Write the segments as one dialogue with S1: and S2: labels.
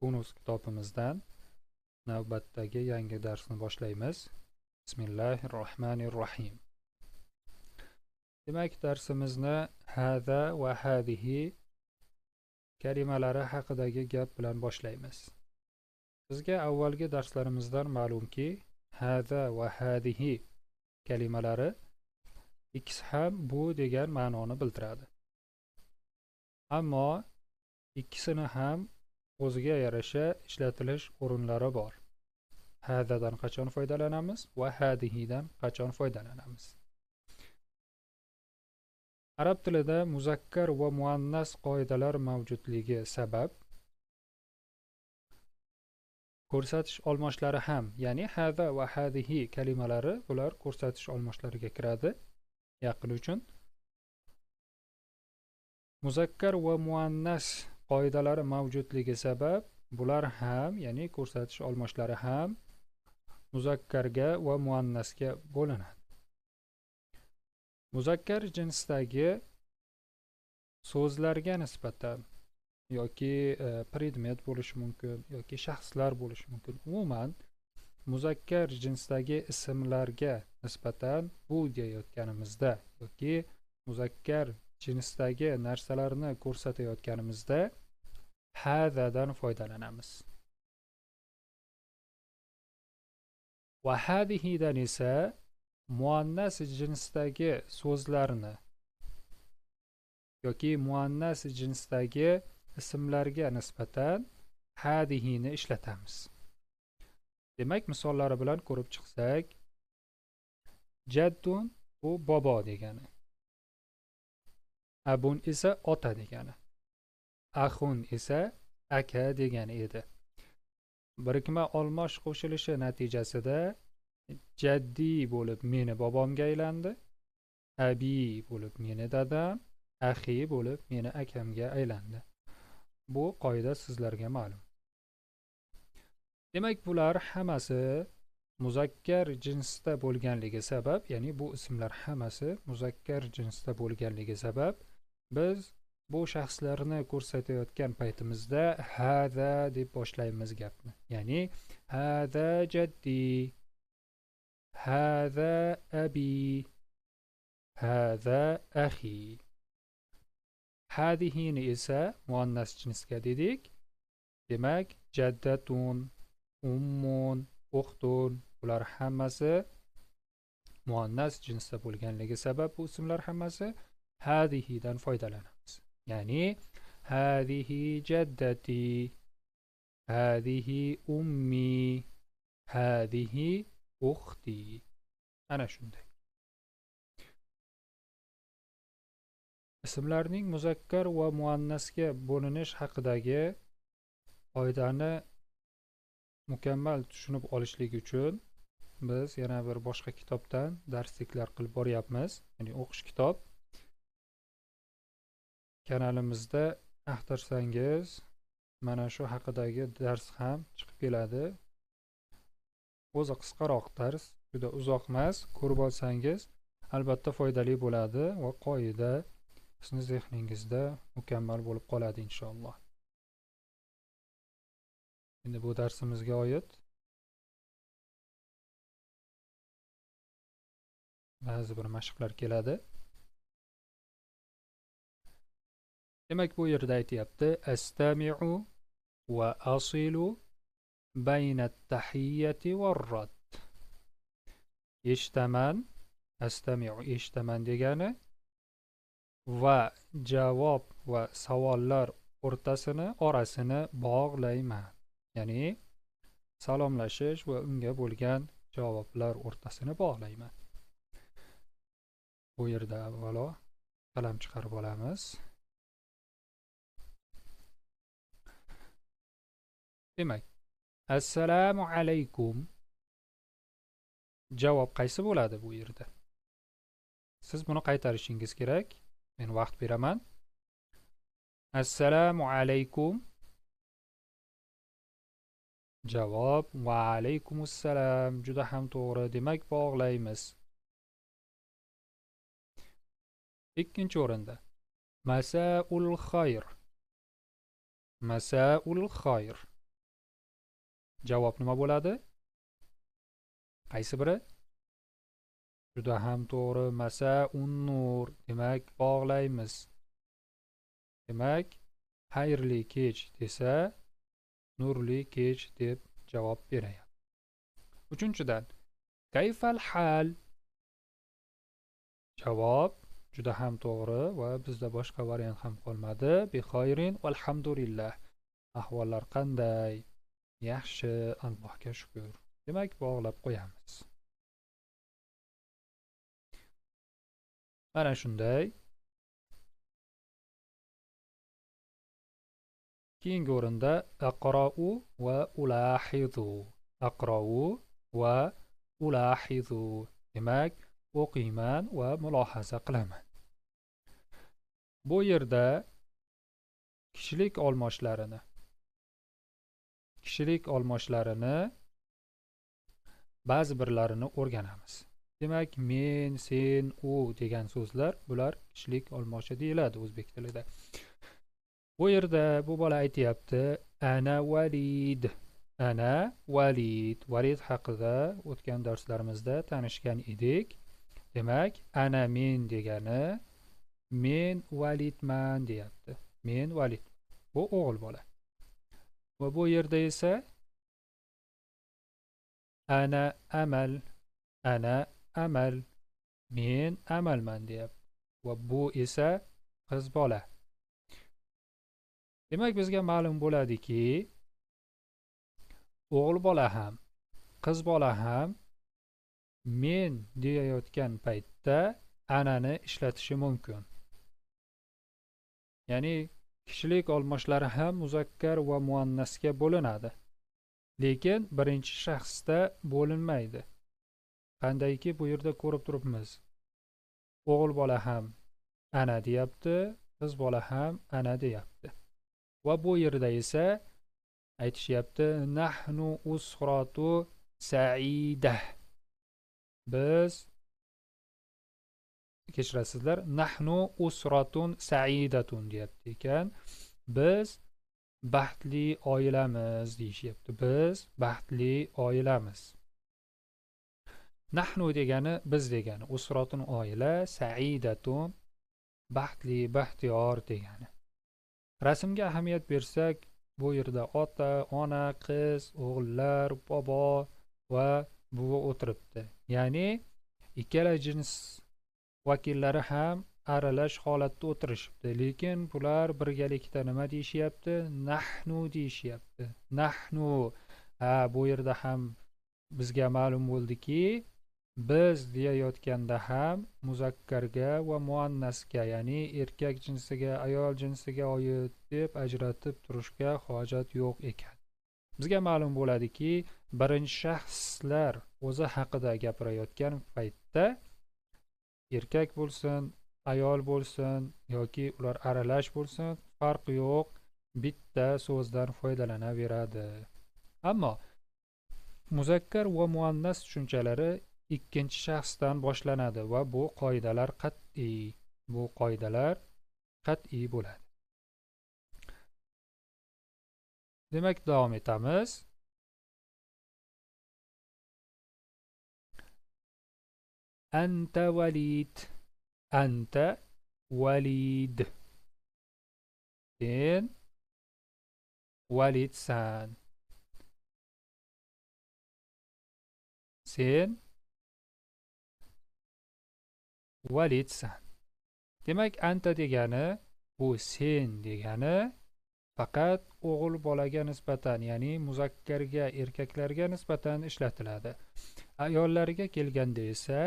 S1: bonus kitobimizdan navbatdagi yangi darsni boshlaymiz. Bismillahirrohmanirrohim. Demak, darsimizni hada va hadihi kalimalari haqidagi gap bilan boshlaymiz. Bizga avvalgi darslarimizdan ma'lumki, hada va hadihi kalimalari ikkisi ham bu degan ma'noni bildiradi. Ammo ikkisini ham o'ziga yarasha ishlatilish o'rinlari bor. Hadadan qachon foydalanamiz va hadihidan qachon foydalanamiz? Arab tilida muzakkar va muannas qoidalar mavjudligi sabab ko'rsatish olmoshlari ham, ya'ni hada va hadihi kalimalari bular ko'rsatish olmoshlariga kiradi. Yaqin uchun muzakkar va muannas qoidalari mavjudligi sabab bular ham, ya'ni ko'rsatish olmoshlari ham muzakkarga va muannasga bo'linadi. Muzakkar jinsdagi so'zlarga nisbatan yoki predmet bo'lishi mumkin yoki shaxslar bo'lishi mumkin. Umuman muzakkar jinsdagi ismlarga nisbatan bu deyotganimizda yoki muzakkar jinsdagi narsalarni ko'rsatayotganimizda hadadan foydalanamiz. Va hadihidan esa muannas jinsdagi so'zlarni yoki muannas jinsdagi ismlarga nisbatan hadihini ishlatamiz. Demak, misollari bilan ko'rib chiqsak, jaddun bu bobo degani, abun esa ota degani, axun esa aka degani edi. Birikma olmosh qo'shilishi natijasida jaddi bo'lib meni bobomga aylandi, abi bo'lib meni dadam, axi bo'lib meni akamga aylandi. Bu qoida sizlarga ma'lum. Demak, bular hammasi muzakkar jinsda bo'lganligi sabab, ya'ni bu ismlar hammasi muzakkar jinsda bo'lganligi sabab biz bu shaxslarni ko'rsatayotgan paytimizda hada deb boshlaymiz gapni. Ya'ni hada jaddi, hada abi, hada axi. Hadihini esa muannas jinsga dedik. Demak, jaddatun, ummun, uxtun, bular hammasi muannas jinsda bo'lganligi sabab bu ismlar hammasi hadihidan foydalanamiz. Ya'ni hadihi jaddati, hadihi ummi, hadihi uxti. Ana shunday. Ismlarning muzakkar va muannasga bo'linish haqidagi qoidani mukammal tushunib olishlik uchun biz yana bir boshqa kitobdan darsliklar qilib boryapmiz. Ya'ni o'qish kitob. Kanalimizda axtarsangiz mana shu haqidagi dars ham chiqib keladi. O'zi qisqaroq dars, juda uzoq emas. Ko'rib olsangiz albatta foydali bo'ladi va qoida sizni zehningizda mukammal bo'lib qoladi inshaalloh. Endi bu darsimizga oid ba'zi bir mashqlar keladi. Demak, bu yerda aytayapti: astami'u va asilu bayna at-tahiyyati war-rad. Eshitaman, astami'u eshitaman degani va javob va savollar orasini bog'layman. Ya'ni salomlashish va unga bo'lgan javoblar o'rtasini bog'layman. Bu yerda avvalo qalam chiqarib olamiz. Demak, assalomu alaykum. Javob qaysi bo'ladi bu yerda? Siz buni qaytarishingiz kerak. Men vaqt beraman. Assalomu alaykum. Javob va alaykumussalam. Juda ham to'g'ri. Demak, bog'laymiz. Ikkinchi o'rinda masaul xayr. Masaul xayr. Javob nima bo'ladi? Qaysi biri? Juda ham to'g'ri. Masa'un nur. Demak, bog'laymiz. Demak, xayrli kech desa, nurli kech deb javob berayapti. Uchinchidan, kayfal hal? Javob juda ham to'g'ri va bizda boshqa variant ham qolmadi. Bi xayrin valhamdulillah. Ahvollar qanday? Yaxshi, Allohga shukr. Demak, bog'lab qo'yamiz. Mana shunday. Keyingi o'rinda aqra'u va ulahizu. Aqra'u va ulahizu. Demak, o'qiyman va mulohaza qilaman. Bu yerda kishilik olmoshlarini ba'zi birlarini o'rganamiz. Demak, men, sen, u degan so'zlar, bular kishilik olmoshi deyiladi o'zbek tilida. Bu yerda bu bola aytayapti, ana valid. Ana valid. Valid haqida o'tgan darslarimizda tanishgan edik. Demak, ana men degani, men validman deyapti. Men valid. Bu o'g'il bola. Va bu yerda esa ana amal. Ana amal. Men amalman deyapti. Va bu esa qiz bola. Demak, bizga ma'lum bo'ladiki, o'g'il bola ham, qiz bola ham men deyayotgan paytda anani ishlatishi mumkin. Ya'ni kishilik olmoshlari ham muzakkar va muannasga bo'linadi. Lekin birinchi shaxsda bo'linmaydi. Qandayki bu yerda ko'rib turibmiz. O'g'il bola ham ana deyapti, qiz bola ham ana deyapti. Va bu yerda esa aytishyapti, nahnu usratu sa'idah. Biz, kechirasizlar, nahnu usratun sa'idatun deyapti ekan. Biz baxtli oilamiz deyishyapti. Biz baxtli oilamiz. Nahnu degani biz degani, usratun oila, sa'idatun baxtli, baxtiyor degani. Rasmga ahamiyat bersak, bu yerda ota, ona, qiz, o'g'illar, bobo va buvi o'tiribdi. Ya'ni ikkala jins vakillari ham aralash holatda o'tirishibdi. Lekin bular birgalikda nima deyishyapti? Nahnu deyishyapti. Nahnu. Bu yerda ham bizga ma'lum bo'ldiki, biz deyayotganda ham muzakkarga va muannasga, ya'ni erkak jinsiga, ayol jinsiga oid deb ajratib turishga hojat yo'q ekan. Bizga ma'lum bo'ladiki, birinchi shaxslar o'zi haqida gapirayotgan paytda erkak bo'lsin, ayol bo'lsin yoki ular aralash bo'lsin, farqi yo'q, bitta so'zdan foydalanaveradi. Ammo muzakkar va muannas tushunchalari ikkinchi shaxsdan boshlanadi va bu qoidalar qat'iy. Bu qoidalar qat'iy bo'ladi. Demak, davom etamiz. Anta valid. Anta valid. Sen validsan. Sen validsan. Demak, anta degani, bu sen degani faqat o'g'il bolaga nisbatan, ya'ni muzakkarga, erkaklarga nisbatan ishlatiladi. Ayollarga kelganda esa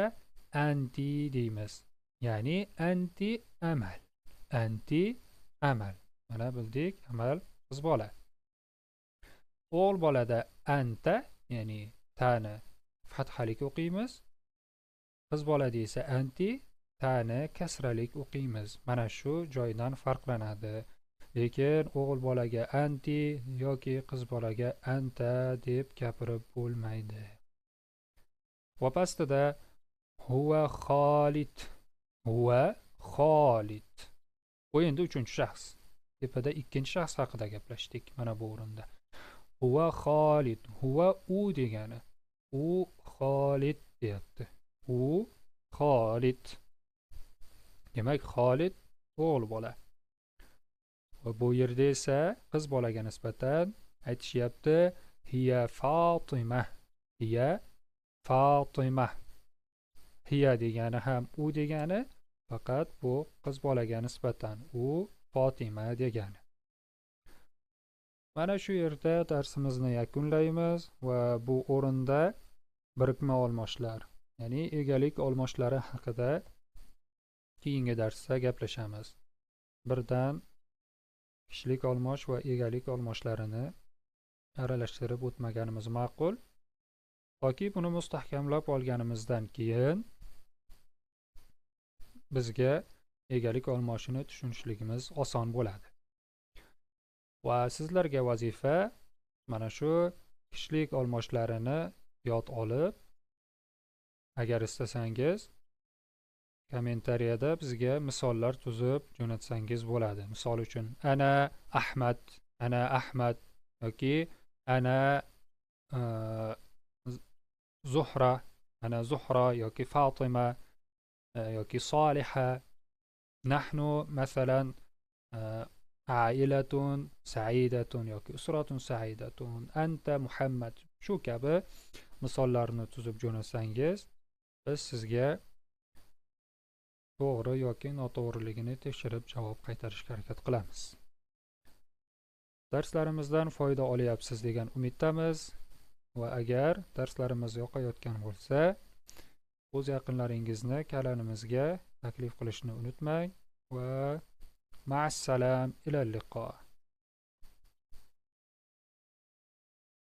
S1: anti deymiz. Ya'ni anti amal. Anti amal. Mana bildik, amal qiz bola. O'g'il bolada anta, ya'ni ta'ni fathalik o'qiymiz. Qiz bolada esa anti, ta'ni kasralik o'qiymiz. Mana shu joydan farqlanadi. Lekin o'g'il bolaga anti yoki qiz bolaga anta deb gapirib bo'lmaydi. Va pastida huwa Xolid. Huwa Xolid. Bu endi uchinchi shaxs. Tepada ikkinchi shaxs haqida gaplashdik mana bu o'rinda. huva Xolid. Huva u degani. U Xolid deyapti. U Xolid. Demak, Xolid o'g'il bola. Va bu yerda esa qiz bolaga nisbatan aytishyapti hiya Fatima. Hiya Fatima. Hiya degani ham u degani, faqat bu qiz bolaga nisbatan u Fatima degani. Mana shu yerda darsimizni yakunlaymiz va bu o'rinda birikma olmoshlar, ya'ni egalik olmoshlari haqida keyingi darsda gaplashamiz. Birdan kishilik olmosh va egalik olmoshlarini aralashtirib o'tmaganimiz ma'qul. Toki buni mustahkamlab olganimizdan keyin bizga egalik olmoshini tushunishligimiz oson bo'ladi. Va sizlarga vazifa mana shu kishilik olmoshlarini yod olib, agar istasangiz kommentariyada bizga misollar tuzib jo'natsangiz bo'ladi. Misol uchun ana Ahmad yoki ana Zuhra yoki Fatima yoki Soliha. Nahnu masalan ailatun sa'idatun yoki usratun sa'idatun. Anta Muhammad. Shu kabi misollarni tuzib jo'natsangiz, biz sizga to'g'ri yoki noto'g'riligini tekshirib javob qaytarishga harakat qilamiz. Darslarimizdan foyda olyapsiz degan umiddamiz va agar darslarimiz yoqayotgan bo'lsa, o'z yaqinlaringizni kanalimizga taklif qilishni unutmang va ma'assalam, ila liqo.